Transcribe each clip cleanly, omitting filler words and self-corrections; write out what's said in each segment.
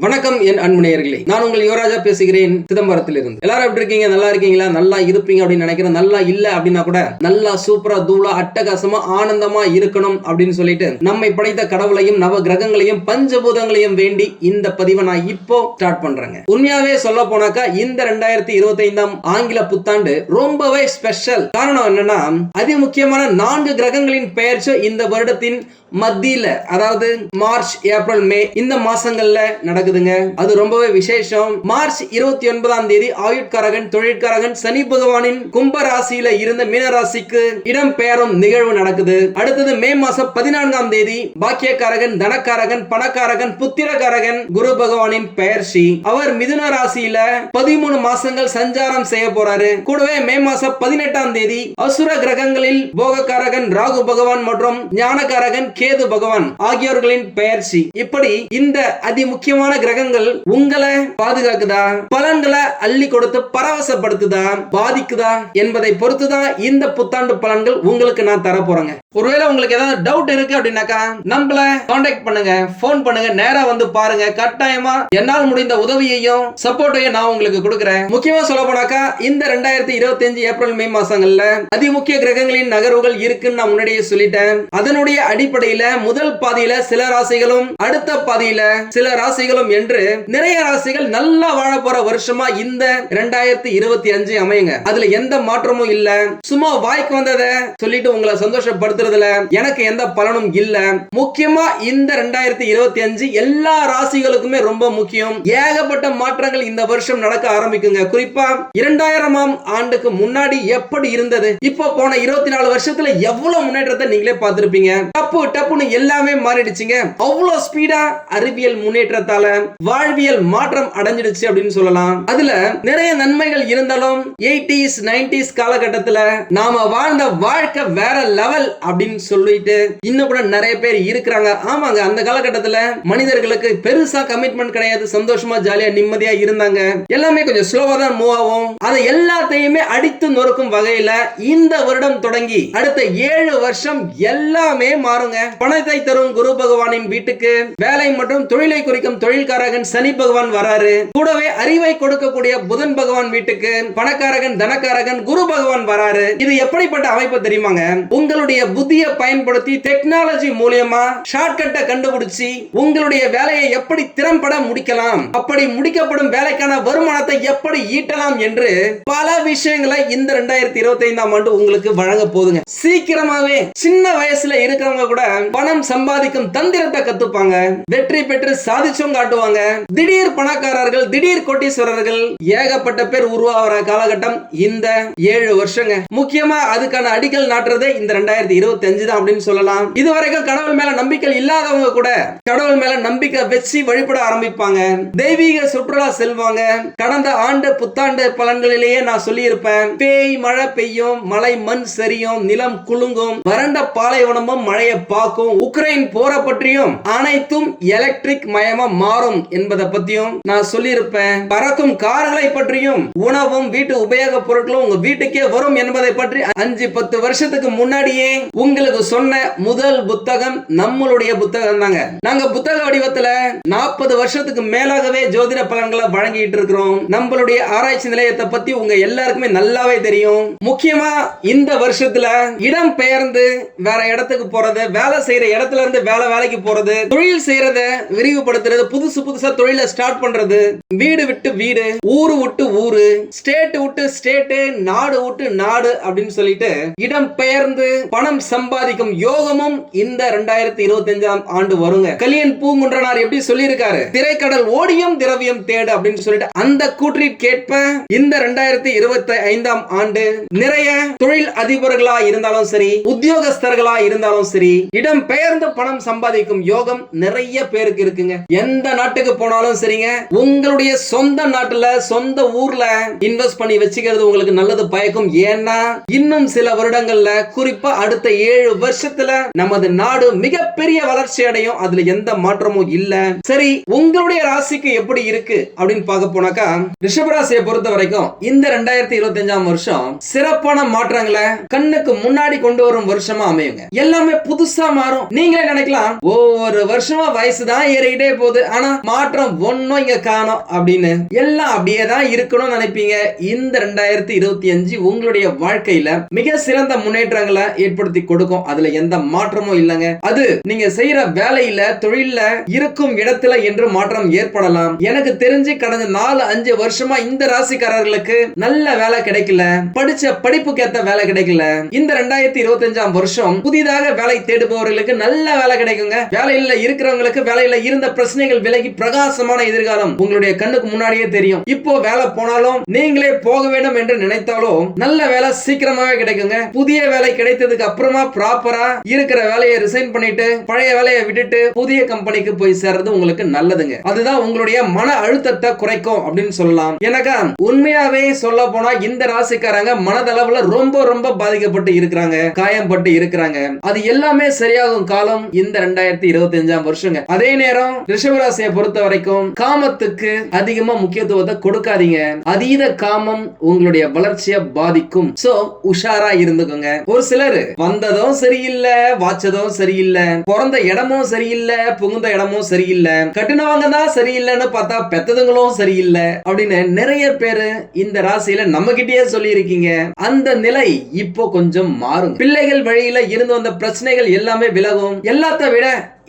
வணக்கம் என் அன்பு நேயர்களே, நான் உங்கள் யுவராஜா பேசுகிறேன் சிதம்பரத்திலிருந்து. எல்லாரும் எப்படி இருக்கீங்க? நல்லா இருக்கீங்களா? நல்லா இருப்பீங்க அப்படின்னு நினைக்கிறேன். நல்லா இல்ல அப்படின்னா கூட நல்லா சூப்பரா தூளா அட்டகாசமா ஆனந்தமா இருக்கணும் அப்படின்னு சொல்லிட்டு நம்மை படைத்த கடவுளையும் நவ கிரகங்களையும் பஞ்சபூதங்களையும் வேண்டி இந்த பதிவை நான் இப்போ ஸ்டார்ட் பண்றேங்க. உண்மையாவே சொல்ல போனாக்கா இந்த 2025 ஆங்கில புத்தாண்டு ரொம்பவே ஸ்பெஷல். காரணம் என்னன்னா, அதி முக்கியமான 4 கிரகங்களின் பெயர்ச்சி இந்த வருடத்தின் மத்தியில, அதாவது மார்ச், ஏப்ரல், மே இந்த மாசங்கள்ல நடக்குதுங்க. அது ரொம்பவே விசேஷம். மார்ச் 29ஆம் தேதி ஆயுட்காரகன் தொழிற்காரகன் சனி பகவானின் கும்ப ராசியில இருந்த மீன ராசிக்கு இடம் பெயரும் நிகழ்வு நடக்குது. அடுத்தது மே மாசம் 14ஆம் தேதி பாக்கியக்காரகன் தனக்காரகன் பணக்காரகன் புத்திரக்காரகன் குரு பகவானின் பெயர்ச்சி. அவர் மிதுன ராசியில 13 மாசங்கள் சஞ்சாரம் செய்ய போறாரு. கூடவே மே மாசம் 18ஆம் தேதி அசுர கிரகங்களில் போகக்காரகன் ராகு பகவான் மற்றும் ஞானக்காரகன் கேது பகவான் ஆகியோர்களின் பெயர்ச்சி. இப்படி இந்த அதி முக்கியமான கிரகங்கள் உங்களை பாதுகாக்குதா, பலன்களை அள்ளி கொடுத்து பரவசப்படுத்துதா, பாதிக்குதா என்பதை பொறுத்துதான் இந்த புத்தாண்டு பலன்கள் உங்களுக்கு நான் தர போறேங்க. ஒருவேளை உங்களுக்கு ஏதாவது டவுட் இருக்கு அப்படின்னாக்கா நம்மள கான்டாக்ட் பண்ணுங்க, போன் பண்ணுங்க, நேரா வந்து பாருங்க. கட்டாயமா என்னால் முடிந்த உதவியையும் சப்போர்ட்டையும் நான் உங்களுக்கு கொடுக்கிறேன். முக்கியமா சொல்ல போனாக்கா இந்த 2025 ஏப்ரல் மே மாசங்கள்ல அதி முக்கிய கிரகங்களின் நகர்வுகள் இருக்குன்னு நான் முன்னாடியே சொல்லிட்டேன். அதனுடைய அடிப்படையில் முதல் பாதியில சில ராசிகளும் அடுத்த பாதியில சில ராசிகளும் என்று நிறைய ராசிகள் நல்லா வாழ போற வருஷமா இந்த 2025 அமையுங்க. அதுல எந்த மாற்றமும் இல்ல. சும்மா வாய்க்கு வந்ததை சொல்லிட்டு உங்களை சந்தோஷப்படுத்துறதுல எனக்கு எந்த பலனும் இல்ல. முக்கியமா இந்த 2025 எல்லா ராசிகளுக்குமே ரொம்ப முக்கியம். ஏகப்பட்ட மாற்றங்கள் இந்த வருஷம் நடக்க ஆரம்பிக்குங்க. குறிப்பா 2000ஆம் ஆண்டுக்கு முன்னாடி எப்படி இருந்தது, இப்போ போன 24 வருஷத்துல எவ்வளவு முன்னேற்றத்தை நீங்களே பார்த்திருப்பீங்க. டப்பு டப்புன்னு எல்லாமே மாறிடுச்சுங்க. அவ்வளவு ஸ்பீடா அறிவியல் முன்னேற்றத்தால வாழ்வியல் மாற்றம் அடைஞ்சிடுச்சு அப்படின்னு சொல்லலாம். அதுல நிறைய நன்மைகள் இருந்தாலும் 80s 90s காலகட்டத்துல நாம வாழ்ந்த வாழ்க்கை வேற லெவல் அப்படின்னு சொல்லிட்டு இன்னும் கூட நிறைய பேர் இருக்கிறாங்க. ஆமாங்க, அந்த காலகட்டத்துல மனிதர்களுக்கு பெருசா கமிட்மெண்ட் கிடையாது. சந்தோஷமா ஜாலியா நிம்மதியா இருந்தாங்க. எல்லாமே கொஞ்சம் ஸ்லோவா தான் மூவ் ஆகும். அதை எல்லாத்தையுமே அடித்து நொறுக்கும் வகையில இந்த வருடம் தொடங்கி அடுத்த 7 வருஷம் எல்லாமே மாறுங்க. பணத்தை தரும் குரு பகவானின் வீட்டுக்கு வேலை மற்றும் தொழிலை குறிக்கும் தொழில்காரகன் சனி பகவான் வராரு. கூடவே அறிவை கொடுக்கக்கூடிய புதன் பகவான் வீட்டுக்கு பணக்காரகன் தனக்காரகன் குரு பகவான் வராரு. இது எப்படிப்பட்ட அமைப்பு தெரியுமாங்க? உங்களுடைய புத்தியை பயன்படுத்தி டெக்னாலஜி மூலமா ஷார்ட்கட்டை கண்டுபிடிச்சி உங்களுடைய வேலையை எப்படி திறம்பட முடிக்கலாம், அப்படி முடிக்கப்படும் வேலைக்கான வருமானத்தை எப்படி ஈட்டலாம் என்று பல விஷயங்களை இந்த 2025ஆம் ஆண்டு உங்களுக்கு வழங்க போதுங்க. சீக்கிரமாவே சின்ன வயசுல இருக்கிறவங்க கூட பணம் சம்பாதிக்கும் தந்திரத்தை கத்துப்பாங்க. வெற்றி பெற்று சாதிச்சும் காட்டுவாங்க. திடீர் பணக்காரர்கள், திடீர் கோட்டீஸ்வரர்கள் ஏகப்பட்ட பேர் உருவாகிற காலகட்டம் இந்த 7 வருஷங்க. முக்கியமா அதுக்கான அடிக்கல் நாட்டுறதே இந்த 2025 தான் அப்படின்னு சொல்லலாம். இதுவரைக்கும் கடவுள் மேல நம்பிக்கை இல்லாதவங்க கூட கடவுள் மேல நம்பிக்கை வச்சு வழிபட ஆரம்பிப்பாங்க. தெய்வீக சுற்றுலா செல்வாங்க. கடந்த ஆண்டு புத்தாண்டு பலன்களிலேயே நான் சொல்லி இருப்பேன். பேய் மழை பெய்யும், மலை மண் சரியும், நிலம் குலுங்கும், வறண்ட பாலைவனமும் மழையை பார்க்கும், உக்ரைன் போற பற்றியும் அனைத்தும் எலக்ட்ரிக் மயமா மாறும் என்பதை பத்தியும் நான் சொல்லியிருப்பேன். பறக்கும் கார்களை பற்றியும் உணவும் வீட்டு உபயோக பொருட்களும் உங்க வீட்டுக்கே வரும் என்பதை பற்றி 5-10 வருஷத்துக்கு முன்னாடியே உங்களுக்கு சொன்ன முதல் புத்தகம் நம்மளுடைய புத்தகம் தாங்க. நாங்க புத்தக வடிவத்துல 40 வருஷத்துக்கு மேலாகவே ஜோதிட பலன்களை வழங்கிட்டு இருக்கிறோம். நம்மளுடைய ஆராய்ச்சி நிலையத்தை பத்தி உங்க எல்லாருக்குமே நல்லாவே தெரியும். முக்கியமா இந்த வருஷத்துல இடம் பெயர்ந்து வேற இடத்துக்கு போறது, வேலை செய்யற இடத்துல இருந்து வேலைக்கு போறது, தொழில் செய்யறத விரிவுபடுத்துறது, புதுசா தொழில ஸ்டார்ட் பண்றது, வீடு விட்டு வீடு, ஊரு விட்டு ஊரு, ஸ்டேட் விட்டு ஸ்டேட், நாடு விட்டு நாடு அப்படின்னு சொல்லிட்டு இடம் பெயர்ந்து பணம் சம்பாதிக்கும் யோகமும் இந்த 2025ஆம் ஆண்டு வருங்க. கலியன் பூங்குன்றனார் எப்படி சொல்லியிருக்காரு, திரைக்கடல் ஓடியும் திரவியம் தேடு அப்படின்னு சொல்லிட்டு அந்த கூற்றிற்கேற்ப இந்த 2025ஆம் ஆண்டு நிறைய தொழில் அதிபர்களா இருந்தாலும் சரி, உத்தியோகஸ்தர்களா இருந்தாலும் சரி, இடம் பெயர்ந்து பணம் சம்பாதிக்கும் யோகம் நிறைய பேருக்கு இருக்குங்க. எந்த நாட்டுக்கு போனாலும் சரிங்க, உங்களுடைய சொந்த நாட்டுல சொந்த ஊர்ல இன்வெஸ்ட் பண்ணி வச்சுக்கிறது உங்களுக்கு நல்லது பயக்கும். ஏன்னா இன்னும் சில வருடங்கள்ல, குறிப்பா அடுத்த 7 வருஷத்துல நமது நாடு மிகப்பெரிய வளர்ச்சி அடையும். அதுல எந்த மாற்றமும் இல்ல. சரி, உங்களுடைய ராசிக்கு எப்படி இருக்கு அப்படின்னு பார்க்க போனாக்கா, ரிஷபராசியை பொறுத்த வரைக்கும் இந்த 2025 வருஷம் சிறப்பான மாற்றங்களை கண்ணுக்கு முன்னாடி கொண்டு வரும் வருஷமா அமையுங்க. எல்லாமே புதுசா மாறும். நீங்களே நினைக்கலாம், ஒவ்வொரு வருஷமா வயசுதான் ஏறிக்கிட்டே போகுது, ஆனா மாற்றம் ஒன்னும் இங்க காணோம் அப்படின்னு. எல்லாம் அப்படியே தான் இருக்கணும்னு நினைப்பீங்க. இந்த 2025 உங்களுடைய வாழ்க்கையில மிக சிறந்த முன்னேற்றங்களை ஏற்படுத்தி கொடுக்கும். அதுல எந்த மாற்றமும் இல்லைங்க. அது நீங்க செய்யற வேலையில, தொழில, இருக்கும் இடத்துல என்று மாற்றம் ஏற்படலாம். எனக்கு தெரிஞ்சு கடந்த 4-5 வருஷமா இந்த ராசிக்காரர்களுக்கு நல்ல வேலை கிடைக்கல, படிச்ச படிப்புக்கு ஏத்த வேலை கிடைக்கல. இந்த 2025 வருஷம் புதிதாக வேலை தேடுபவர்களுக்கு நல்ல வேலை கிடைக்குங்க. வேலையில இருக்கிறவங்களுக்கு வேலையில இருந்த பிரச்சனைகள் விலகி பிரகாசமான எதிர்காலம் உங்களுடைய கண்ணுக்கு முன்னாடியே தெரியும். இப்போ வேலை போனாலும், நீங்களே போக வேண்டும் என்று நினைத்தாலும் நல்ல வேலை சீக்கிரமாவே கிடைக்குங்க. புதிய வேலை கிடைத்ததுக்கு அப்புறமா ப்ராப்பரா இருக்கிற வேலையை ரிசைன் பண்ணிட்டு பழைய வேலையை விட்டுட்டு புதிய கம்பெனிக்கு போய் சேர்றது உங்களுக்கு நல்லதுங்க. அதுதான் உங்களுடைய மன அழுத்தத்தை குறைக்கும் அப்படின்னு சொல்லலாம். எனக்கா உண்மையாவே சொல்ல போனா இந்த ராசிக்காரங்க மனதளவுல ரொம்ப ரொம்ப பாதிக்கப்பட்டு இருக்கிறாங்க, காயம்பட்டு இருக்கிறாங்க. அது எல்லாமே சரியாகும் காலம் இந்த 2025 வருஷங்க. அதே நேரம் ரிஷபராசியை பொறுத்த வரைக்கும் காமத்துக்கு அதிகமா முக்கியத்துவத்தை கொடுக்காதீங்க. அதீத காமம் உங்களுடைய வளர்ச்சியை பாதிக்கும். சோ உஷாரா இருந்துக்கோங்க. ஒரு சிலர் வந்ததும் சரியில்லை, வாச்சதும் சரியில்லை, பிறந்த இடமும் சரியில்லை, புகுந்த இடமும் சரியில்லை, கட்டுனவங்க தான் சரியில்லைன்னு பார்த்தா பெத்ததுங்களும் சரியில்லை அப்படின்னு நிறைய பேரு இந்த ராசியில நம்ம கிட்டயே சொல்லி இருக்கீங்க. அந்த நிலை இப்போ கொஞ்சம் மாறும். பிள்ளைகள் வழியில இருந்து வந்த பிரச்சனைகள் எல்லாமே விலகும். எல்லாத்த விட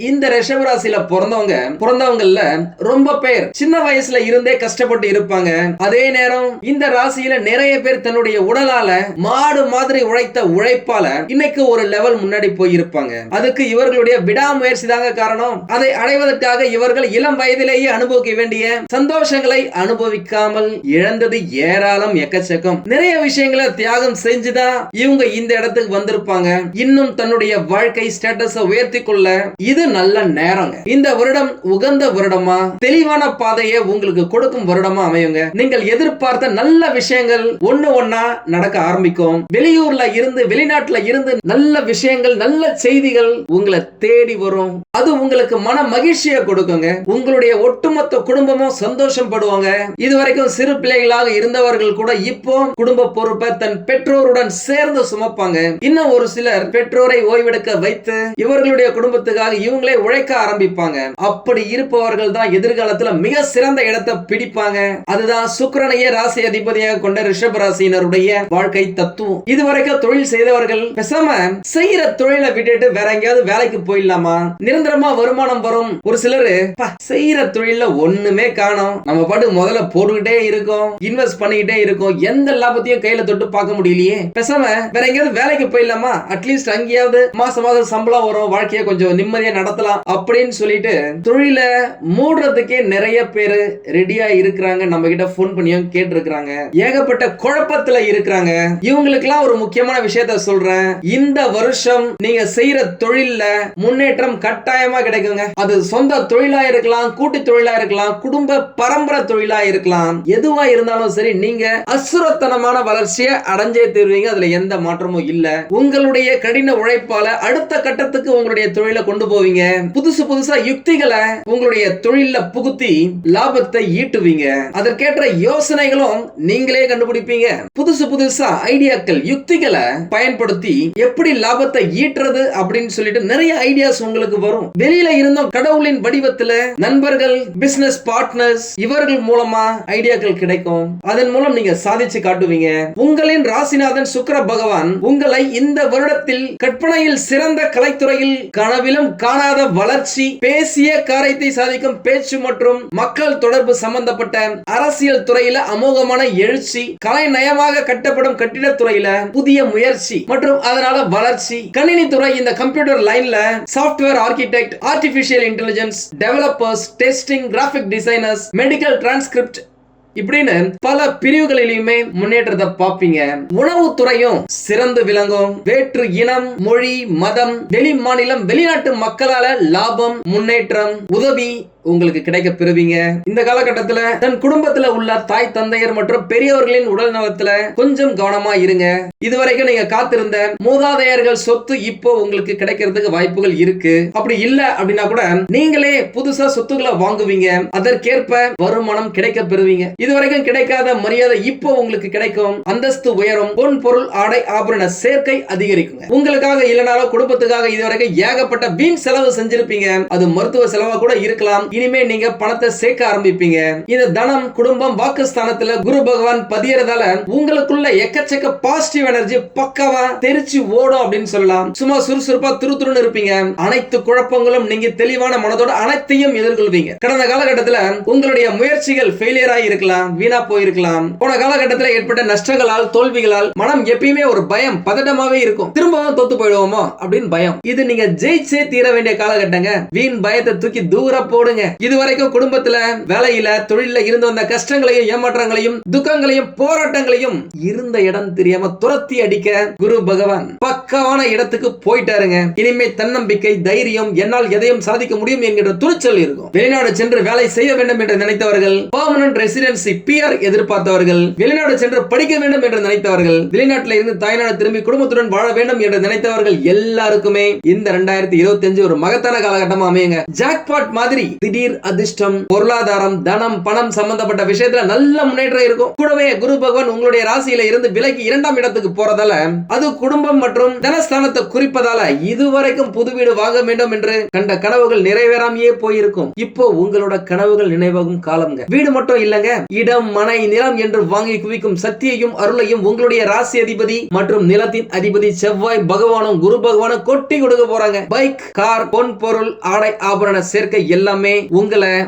இந்த ரிஷபராசியில பிறந்தவங்கல்ல ரொம்ப பேர் சின்ன வயசுல இருந்தே கஷ்டப்பட்டு இருப்பாங்க. அதே நேரம் இந்த ராசியில நிறைய பேர் தன்னுடைய உடலால மாடு மாதிரி உழைத்த உழைப்பால இன்னைக்கு ஒரு லெவல் முன்னாடி போயிருப்பாங்க. அதுக்கு இவர்களுடைய விடாமுயற்சி தாங்க காரணம். அதை அடைவதற்காக இவர்கள் இளம் வயதிலேயே அனுபவிக்க வேண்டிய சந்தோஷங்களை அனுபவிக்காமல் இழந்தது ஏராளம், எக்கச்சக்கம். நிறைய விஷயங்களை தியாகம் செஞ்சுதான் இவங்க இந்த இடத்துக்கு வந்திருப்பாங்க. இன்னும் தன்னுடைய வாழ்க்கை ஸ்டேட்டஸை உயர்த்தி கொள்ள இது நல்ல நேரங்க. இந்த வருடம் உகந்த வருடமா, தெளிவான பாதையை உங்களுக்கு கொடுக்கும் வருடமா அமையுங்க. நீங்கள் எதிர்பார்த்த நல்ல விஷயங்கள் ஒண்ணு ஒண்ணா நடக்க ஆரம்பிக்கும். வெளியூர்ல இருந்து, வெளிநாட்டுல இருந்து நல்ல விஷயங்கள், நல்ல செய்திகள் உங்களை தேடி வரும். அது உங்களுக்கு மன மகிழ்ச்சியை கொடுக்குங்க. உங்களுடைய ஒட்டுமொத்த குடும்பமும் சந்தோஷம் படுவாங்க. இதுவரைக்கும் சிறு பிள்ளைகளாக இருந்தவர்கள் கூட இப்போ குடும்ப பொறுப்பை தன் பெற்றோருடன் சேர்ந்து சுமப்பாங்க. இன்னும் ஒரு சிலர் பெற்றோரை ஓய்வெடுக்க வைத்து இவர்களுடைய குடும்பத்துக்காக இவங்களே உழைக்க ஆரம்பிப்பாங்க. அப்படி இருப்பவர்கள் தான் எதிர்காலத்துல மிக சிறந்த இடத்தை பிடிப்பாங்க. அதுதான் சுக்கிரனையே ராசி அதிபதியாக கொண்ட ரிஷப ராசியினருடைய வாழ்க்கை தத்துவம். இதுவரைக்கும் தொழில் செய்தவர்கள் பேசாம செய்யற தொழிலை விட்டுட்டு வேற எங்கேயாவது வேலைக்கு போயிடலாமா, நிரந்தரமா வருமானம் வரும். ஒரு சிலரு செய்யற தொழில ஒண்ணுமே காணோம், நம்ம பாட்டு முதல்ல போட்டுக்கிட்டே இருக்கோம், இன்வெஸ்ட் பண்ணிக்கிட்டே இருக்கோம், எந்த லாபத்தையும் கையில தொட்டு பார்க்க முடியலையே, பேசாம வேற எங்கேயாவது வேலைக்கு போயிடலாமா, அட்லீஸ்ட் அங்கேயாவது மாசம் மாசம் சம்பளம் வரும், வாழ்க்கையை கொஞ்சம் நிம்மதியா நடத்தலாம் அப்படின்னு சொல்லிட்டு தொழில மூடுறதுக்கே நிறைய பேரு ரெடியா இருக்கிறாங்க. நம்ம கிட்ட போன் பண்ணியும் கேட்டு இருக்காங்க. ஏகப்பட்ட குழப்பத்துல இருக்கிறாங்க. இவங்களுக்கெல்லாம் ஒரு முக்கியமான விஷயத்த சொல்றேன். இந்த வருஷம் நீங்க செய்யற தொழில்ல முன்னேற்றம் கட்டாயமா கிடைக்குங்க. அது சொந்த தொழிலா இருக்கலாம், கூட்டு தொழிலா இருக்கலாம், குடும்ப பரம்பரை தொழிலா இருக்கலாம். எதுவா இருந்தாலும் சரி, நீங்க அசுரத்தனமான வளர்ச்சியை அடைஞ்சே தருவீங்க. அதுல எந்த மாற்றமும் இல்ல. உங்களுடைய கடின உழைப்பால அடுத்த கட்டத்துக்கு உங்களுடைய தொழிலை கொண்டு போவீங்க. புதுசா யுக்திகளை உங்களுடைய தொழில புகுத்தி லாபத்தை ஈட்டுவீங்க. அதற்கேற்ற யோசனைகளும் நீங்களே கண்டுபிடிப்பீங்க. புதுசா ஐடியாக்கள், யுக்திகளை பயன்படுத்தி எப்படி லாபத்தை ஈட்டுறது அப்படின்னு சொல்லிட்டு நிறைய ஐடியாஸ் உங்களுக்கு வரும். வெளியில இருந்தும் கடவுளின் வடிவத்துல நண்பர்கள், பிசினஸ் பார்ட்னர்ஸ் இவர்கள் மூலமா ஐடியாக்கள் கிடைக்கும். அதன் மூலம் நீங்க சாதிச்சு காட்டுவீங்க. உங்களின் ராசிநாதன் சுக்கிர பகவான் உங்களை இந்த வருடத்தில் கற்பனையில் சிறந்த கலைத்துறையில் கனவிலும் காணாத வளர்ச்சி, பேசிய காரியத்தை சாதிக்கும் பேச்சு மற்றும் மக்கள் தொடர்பு சம்பந்தப்பட்ட அரசியல் துறையில அமோகமான எழுச்சி, கலை நயமாக கட்டப்படும் கட்டிட துறையில புதிய முயற்சி மற்றும் அதனால வளர்ச்சி, கணினி துறை, இந்த கம்ப்யூட்டர் லைன்ல software architect, artificial intelligence developers, testing, graphic designers, medical transcript இப்படின்னு பல பிரிவுகளிலுமே முன்னேற்றத்தை பார்ப்பீங்க. உணவுத்துறையும் சிறந்து விளங்கும். வேற்று இனம், மொழி, மதம், வெளி மாநிலம், வெளிநாட்டு மக்களால லாபம், முன்னேற்றம், உதவி உங்களுக்கு கிடைக்க பெறுவீங்க. இந்த காலகட்டத்துல தன் குடும்பத்துல உள்ள தாய் தந்தையர் மற்றும் பெரியவர்களின் உடல் நலத்துல கொஞ்சம் கவனமா இருங்க. இதுவரைக்கும் நீங்க காத்திருந்த மூதாதையர்கள் சொத்து இப்போ உங்களுக்கு கிடைக்கிறதுக்கு வாய்ப்புகள் இருக்கு. அப்படி இல்ல அப்படின்னா கூட நீங்களே புதுசா சொத்துக்களை வாங்குவீங்க. அதற்கேற்ப வருமானம் கிடைக்க பெறுவீங்க. இதுவரைக்கும் கிடைக்காத மரியாதை இப்போ உங்களுக்கு கிடைக்கும். அந்தஸ்து உயரும். பொன் பொருள் ஆடை ஆபரண சேர்க்கை அதிகரிக்கும். உங்களுக்காக இல்லனாலும் குடும்பத்துக்காக இதுவரைக்கும் ஏகப்பட்ட வீண் செலவு செஞ்சிருப்பீங்க. அது மருத்துவ செலவா கூட இருக்கலாம். இனிமே நீங்க பணத்தை சேர்க்க ஆரம்பிப்பீங்க. இந்த தனம் குடும்பம் வாக்குஸ்தானத்துல குரு பகவான் பதியறதால உங்களுக்குள்ள எக்கச்சக்க பாசிட்டிவ் எனர்ஜி பக்கவா தெரிச்சு ஓடும் அப்படின்னு சொல்லலாம். சும்மா சுறுசுறுப்பா துருதுருன்னு இருப்பீங்க. அனைத்து குழப்பங்களும் நீங்க தெளிவான மனதோட அனைத்தையும் எதிர்கொள்வீங்க. கடந்த காலகட்டத்தில் உங்களுடைய முயற்சிகள் ஃபெயிலியர் ஆகி இருக்கலாம், வீணா போயிருக்கலாம். போன காலகட்டத்தில் ஏற்பட்ட நஷ்டங்களால் தோல்விகளால் மனம் எப்பயுமே ஒரு பயம் பதட்டமாவே இருக்கும். திரும்பவும் தோத்து போயிடுவோமோ அப்படின்னு பயம். இது நீங்க ஜெயிச்சே தீர வேண்டிய காலகட்டங்க. வீண் பயத்தை தூக்கி தூர போடுங்க. இதுவரைக்கும் குடும்பத்துல வேலையில தொழில இருந்து வந்த கஷ்டங்களையும் ஏமாற்றங்களையும் துக்கங்களையும் போராட்டங்களையும் இருந்த இடம் தெரியாம துரத்தி அடிக்க குரு பகவான் பக்கவான இடத்துக்கு போயிட்டாருங்க. இனிமே தன்னம்பிக்கை தைரியம் என்னால் எதையும் சாதிக்க முடியும் என்கிற துணிச்சல் இருக்கும். வெளிநாடு சென்று வேலை செய்ய வேண்டும் என்று நினைத்தவர்கள், பெர்மனன்ட் ரெசிடென்சி PR எதிர்பார்த்தவர்கள், வெளிநாடு சென்று படிக்க வேண்டும் என்று நினைத்தவர்கள், வெளிநாட்டில் இருந்து தாய்நாடு திரும்பி குடும்பத்துடன் வாழ வேண்டும் என்று நினைத்தவர்கள் எல்லாருக்குமே இந்த 2025 ஒரு மகத்தான காலகட்டமா அமையுங்க. ஜாக்பாட் மாதிரி திடீர் அதிர்ஷ்டம், பொருளாதாரம், தனம், பணம் சம்பந்தப்பட்ட விஷயத்துல நல்ல முன்னேற்றம் இருக்கும். கூடவே குரு பகவான் உங்களுடைய ராசியில இருந்து விலகி 2ஆம் இடத்துக்கு போறதால அது குடும்பம் மற்றும் தனஸ்தானத்தை குறிப்பதால இதுவரைக்கும் புது வீடு வாங்க வேண்டும் என்று கண்ட கனவுகள் நிறைவேறாமையே போயிருக்கும். இப்போ உங்களோட கனவுகள் நினைவாகும் காலம்ங்க. வீடு மட்டும் இல்லங்க, இடம் மனை நிலம் என்று வாங்கி குவிக்கும் சக்தியையும் அருளையும் உங்களுடைய ராசி அதிபதி மற்றும் நிலத்தின் அதிபதி செவ்வாய் பகவானும் குரு பகவானும் கொட்டி கொடுக்க போறாங்க. பைக், கார், பொன் பொருள் ஆடை ஆபரண சேர்க்கை எல்லாமே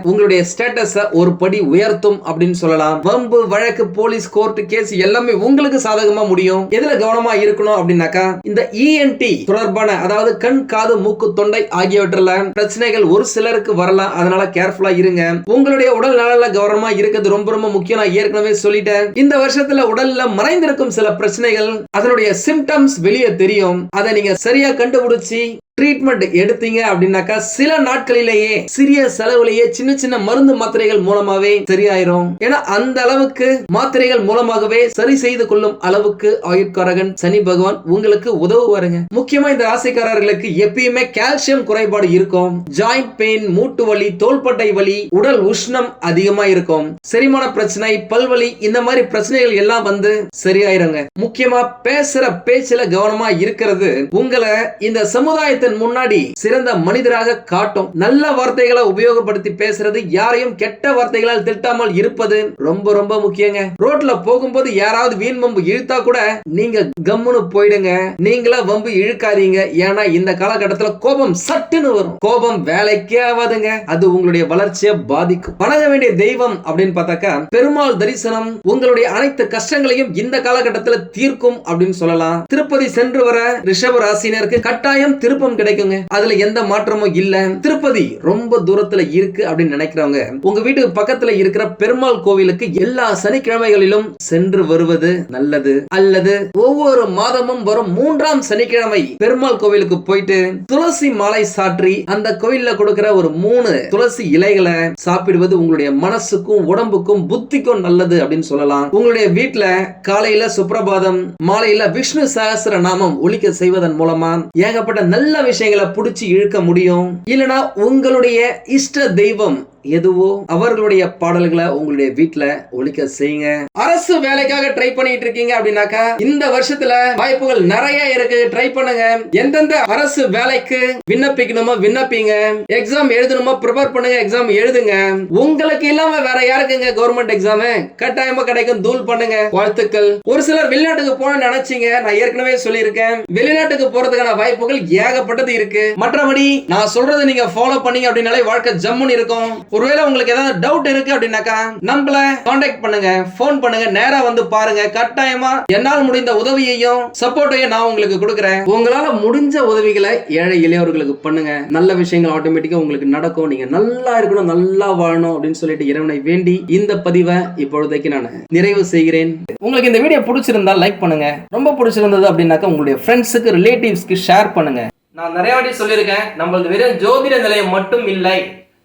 உங்களுடைய ஸ்டேட்டஸ ஒரு படி உயர்த்தும் அப்படின்னு சொல்லலாம். வம்பு வழக்கு போலீஸ் கோர்ட் கேஸ் எல்லாமே உங்களுக்கு சாதகமா முடியும். எதுல கவனமா இருக்கணும் அப்படின்னாக்கா இந்த ENT தொடர்பான அதாவது கண் காது மூக்கு தொண்டை ஆகியவற்றில் பிரச்சனைகள் ஒரு சிலருக்கு வரலாம். அதனால கேர்ஃபுல்லா இருங்க. உங்களுடைய உடல் நலன்ல கவனமா இருக்கிறது ரொம்ப ரொம்ப முக்கியம். நான் ஏற்கனவே சொல்லிட்டேன். இந்த வருஷத்துல உடல்ல மறைந்திருக்கும் சில பிரச்சனைகள் அதனுடைய சிம்டம்ஸ் வெளியே தெரியும். அதை நீங்க சரியா கண்டுபிடிச்சு ட்ரீட்மெண்ட் எடுத்தீங்க அப்படின்னாக்கா சில நாட்களிலேயே சிறிய செலவுலேயே சின்ன சின்ன மருந்து மாத்திரைகள் மூலமாவே சரியாயிரும். ஏன்னா அந்த அளவுக்கு மாத்திரைகள் மூலமாகவே சரி செய்து கொள்ளும் அளவுக்கு ஆயுட்காரகன் சனி பகவான் உங்களுக்கு உதவுவாருங்க. முக்கியமா இந்த ராசிக்காரர்களுக்கு எப்பயுமே கால்சியம் குறைபாடு இருக்கும். ஜாயிண்ட் பெயின், மூட்டு வலி, தோள்பட்டை வலி, உடல் உஷ்ணம் அதிகமா இருக்கும். செரிமான பிரச்சனை, பல்வலி, இந்த மாதிரி பிரச்சனைகள் எல்லாம் வந்து சரியாயிருங்க. முக்கியமா பேசுற பேச்சுல கவனமா இருக்கிறது உங்களை இந்த சமுதாயத்தை முன்னாடி சிறந்த மனிதராக காட்டும். நல்ல வார்த்தைகளை உபயோகப்படுத்தி பேசுறது, யாரையும் கெட்ட வார்த்தைகளால் திட்டாமல் இருப்பது ரொம்ப ரொம்ப முக்கியங்க. ரோட்ல போகும்போது யாராவது வீண் வம்பு இழுத்தா கூட நீங்க கம்முன்னு போயிடுங்க. நீங்களா வம்பு இழுக்காதீங்க. ஏன்னா இந்த காலகட்டத்தில் கோபம் சட்டுன்னு வரும். கோபம் வேலைக்கே ஆகாதுங்க. அது உங்களுடைய வளர்ச்சியை பாதிக்கும். வணங்க வேண்டிய தெய்வம் அப்படின்னு பார்த்தாக்கா பெருமாள் தரிசனம் உங்களுடைய அனைத்து கஷ்டங்களையும் இந்த காலகட்டத்தில் தீர்க்கும் அப்படின்னு சொல்லலாம். திருப்பதி சென்று வர ரிஷப ராசினருக்கு கட்டாயம் திருப்பம் கிடைக்குங்க. அதுல எந்த மாற்றமும் இல்ல. திருப்பதி ரொம்ப தூரத்துல இருக்கு அப்படின்னு நினைக்கிறவங்க உங்க வீட்டுக்கு பக்கத்துல இருக்கிற பெருமாள் கோவிலுக்கு எல்லா சனிக்கிழமைகளிலும் சென்று வருவது நல்லது. அல்லது ஒவ்வொரு மாதமும் வரும் 3ஆம் சனிக்கிழமை பெருமாள் கோவிலுக்கு போயிட்டு துளசி மாலை சாற்றி அந்த கோவில்ல கொடுக்கிற ஒரு 3 துளசி இலைகளை சாப்பிடுவது உங்களுடைய மனசுக்கும் உடம்புக்கும் புத்திக்கும் நல்லது அப்படின்னு சொல்லலாம். உங்களுடைய வீட்டுல காலையில சுப்ரபாதம், மாலையில விஷ்ணு சஹஸ்ர நாமம் ஒலிக்க செய்வதன் மூலமா ஏகப்பட்ட நல்ல விஷயங்களை புடிச்சு இழுக்க முடியும். இல்லனா உங்களுடைய இஷ்ட தெய்வம் எதுவோ அவர்களுடைய பாடல்களை உங்களுடைய வீட்டுல ஒலிக்க செய்யுங்க. அரசு வேலைக்காக ட்ரை பண்ணிட்டு இருக்கீங்க அப்படின்னாக்கா இந்த வருஷத்துல வாய்ப்புகள் நிறைய இருக்கு. ட்ரை பண்ணுங்க. எந்தெந்த அரசு வேலைக்கு விண்ணப்பிக்கணுமோ விண்ணப்பிங்க. எக்ஸாம் எழுதணுமோ ப்ரிப்பேர் பண்ணுங்க. எக்ஸாம் எழுதுங்க. உங்களுக்கு இல்லாம வேற யாருக்குங்க கவர்மெண்ட் எக்ஸாம் கட்டாயமா கிடைக்கும். தூள் பண்ணுங்க. வாழ்த்துக்கள். ஒரு சிலர் வெளிநாட்டுக்கு போன நினைச்சீங்க. நான் ஏற்கனவே சொல்லியிருக்கேன். வெளிநாட்டுக்கு போறதுக்கான வாய்ப்புகள் ஏகப்பட்டது இருக்கு. மற்றபடி நான் சொல்றதை நீங்க ஃபாலோ பண்ணீங்க அப்படின்னாலே வாழ்க்கை ஜம்முன்னு இருக்கும். ஒருவேளை உங்களுக்கு ஏதாவது டவுட் இருக்கு அப்படின்னாக்கா நம்மள கான்டாக்ட் பண்ணுங்க, போன் பண்ணுங்க, நேரா வந்து பாருங்க. கட்டாயமா என்னால் முடிந்த உதவியையும் சப்போர்ட்டையும் நான் உங்களுக்கு கொடுக்குறேன். உங்களால முடிஞ்ச உதவிகளை ஏழை எளியவர்களுக்கு பண்ணுங்க. நல்ல விஷயங்கள் ஆட்டோமேட்டிக்கா உங்களுக்கு நடக்கும். நீங்க நல்லா இருக்கணும், நல்லா வாழணும் அப்படின்னு சொல்லிட்டு இறைவனை வேண்டி இந்த பதிவை இப்பொழுதைக்கு நான் நிறைவு செய்கிறேன். உங்களுக்கு இந்த வீடியோ பிடிச்சிருந்தா லைக் பண்ணுங்க. ரொம்ப பிடிச்சிருந்தது அப்படின்னாக்கா உங்களுடைய ஃப்ரெண்ட்ஸுக்கு ரிலேட்டிவ்ஸ்க்கு ஷேர் பண்ணுங்க. நான் நிறைய வாட்டி சொல்லியிருக்கேன், நம்மளது வெறும் ஜோதிட நிலையம் மட்டும் இல்லை,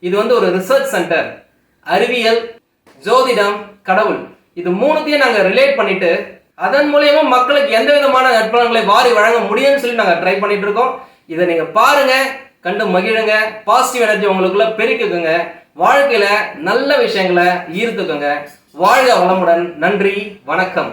இது வந்து ஒரு ரிசர்ச் சென்டர். அறிவியல், ஜோதிடம், கடவுள் இது மூணுத்தையும் நாங்க ரிலேட் பண்ணிட்டு அதன் மூலியமா மக்களுக்கு எந்த விதமான நற்பலன்களை வாரி வழங்க முடியும்னு சொல்லி நாங்க ட்ரை பண்ணிட்டு இருக்கோம். இதை நீங்க பாருங்க, கண்டு மகிழுங்க, பாசிட்டிவ் எனர்ஜி உங்களுக்குள்ள பெருக்குங்க, வாழ்க்கையில நல்ல விஷயங்களை ஈர்த்துக்குங்க. வாழ்க வளமுடன். நன்றி, வணக்கம்.